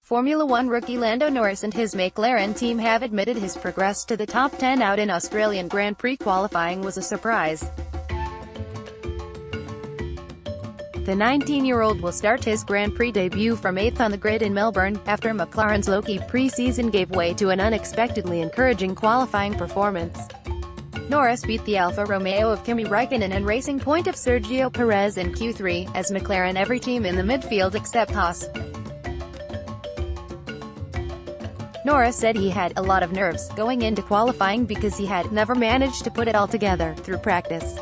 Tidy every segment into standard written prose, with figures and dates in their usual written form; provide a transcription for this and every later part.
Formula One rookie Lando Norris and his McLaren team have admitted his progress to the top 10 out in Australian Grand Prix qualifying was a surprise. The 19-year-old will start his Grand Prix debut from 8th on the grid in Melbourne, after McLaren's low-key pre-season gave way to an unexpectedly encouraging qualifying performance. Norris beat the Alfa Romeo of Kimi Raikkonen and Racing Point of Sergio Perez in Q3, as McLaren every team in the midfield except Haas. Norris said he had a lot of nerves going into qualifying because he had never managed to put it all together through practice.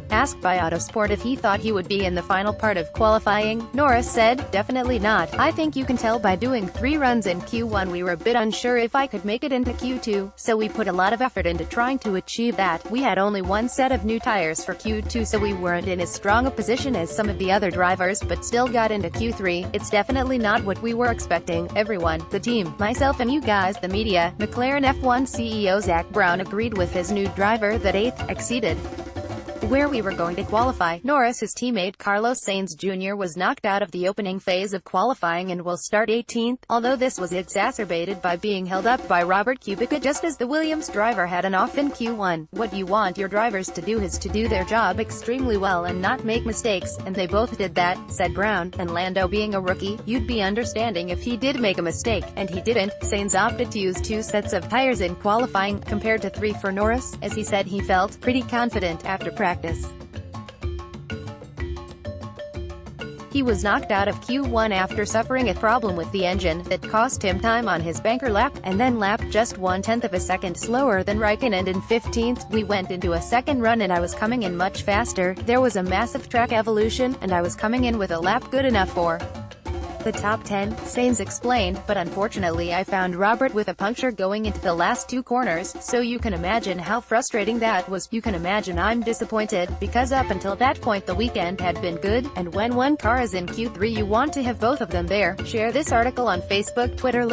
Asked by Autosport if he thought he would be in the final part of qualifying, Norris said, "Definitely not. I think you can tell by doing 3 runs in Q1 we were a bit unsure if I could make it into Q2, so we put a lot of effort into trying to achieve that. We had only one set of new tires for Q2, so we weren't in as strong a position as some of the other drivers, but still got into Q3. It's definitely not what we were expecting. Everyone, the team, myself and you guys, the media." McLaren F1 CEO Zak Brown agreed with his new driver that 8th exceeded where we were going to qualify. Norris, his teammate Carlos Sainz Jr. was knocked out of the opening phase of qualifying and will start 18th, although this was exacerbated by being held up by Robert Kubica just as the Williams driver had an off in Q1. "What you want your drivers to do is to do their job extremely well and not make mistakes, and they both did that," said Brown. "And Lando being a rookie, you'd be understanding if he did make a mistake, and he didn't." Sainz opted to use 2 sets of tires in qualifying, compared to 3 for Norris, as he said he felt pretty confident after practice. He was knocked out of Q1 after suffering a problem with the engine that cost him time on his banker lap, and then lapped just 1/10 of a second slower than Raikkonen in 15th. "We went into a second run and I was coming in much faster. There was a massive track evolution, and I was coming in with a lap good enough for the top 10, Sainz explained, "But unfortunately I found Robert with a puncture going into the last 2 corners, so you can imagine how frustrating that was. You can imagine I'm disappointed, because up until that point the weekend had been good, and when one car is in Q3 you want to have both of them there." Share this article on Facebook, Twitter,